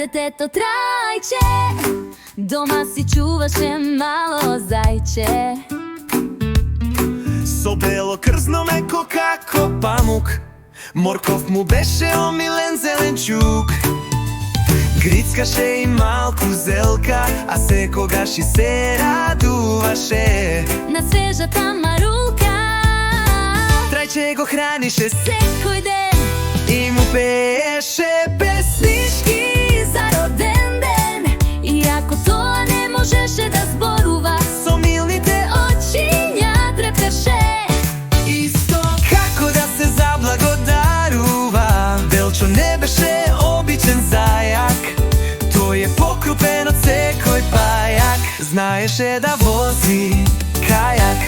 детето трајче, дома си чуваше мало зајче. Со бело крзно меко како памук, морков му беше омилен зеленчук. Грицкаше и малку зелка, а секогаш и се радуваше на свежата марулка. Трајче го хранише секој ден и му пееше песнички за роден ден. Иако тоа не можеше да зборува, со милните очиња трепеше. Исто како да се заблагодарува. Белчо не беше обичен зајак, тој е покрупен од секој пајак. Знаеше да вози кајак.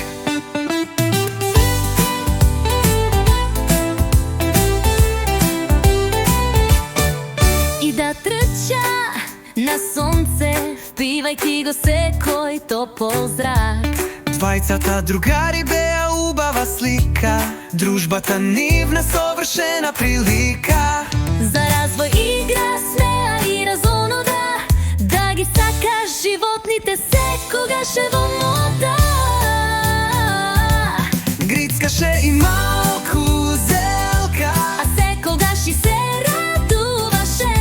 И да трча на сонце, впивајќи го секој топол зрак. Двајцата другари беа убава слика, дружбата нивна совршена прилика. За развој, игра, смеа и разонуда, да ги сакаш животните секогаш е во мода. Грицкаше и малку зелка, а секогаш и се радуваше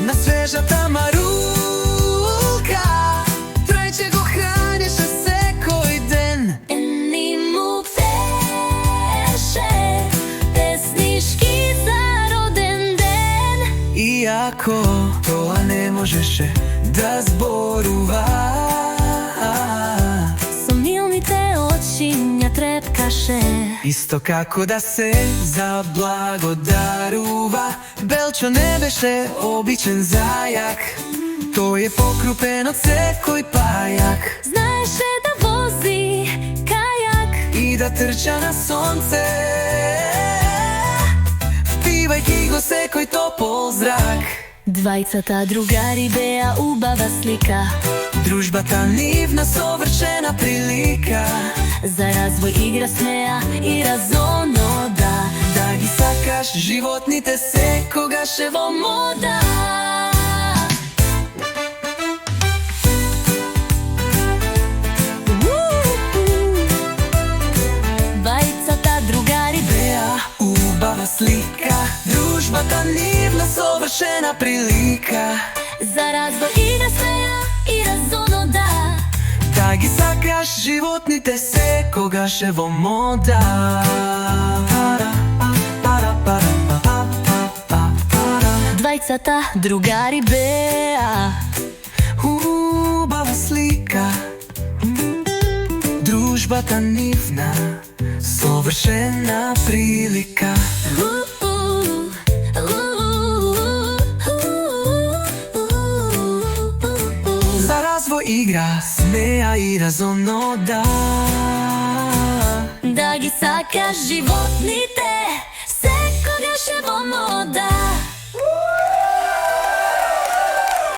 на свежата марулка. Трајче го хранише секој ден. Ни му пеше песнички за роден ден. Иако тоа не можеше да зборува, со милните очиња трепкаше. исто како да се заблагодарува. Белчо не беше обичен зајак, тој е покрупен од секој пајак. Знаеше да вози кајак И да трча на сонце, впивајќи го секој топол зрак. Двајцата другари беа убава слика, Дружбата нивна совршена прилика. за развој, игра, смеа и разонода, Да ги сакаш животните секогаш е во мода. Двајцата другари Беа убава слика, дружбата нивна совршена прилика. за развој, игра, смеа и разонода, Да ги сакаш животните секогаш е во мода. Двајцата другари беа Убава слика, дружбата нивна совршена прилика. За развој, игра, смеа и разонода. да ги сакаш животните секогаш е во мода.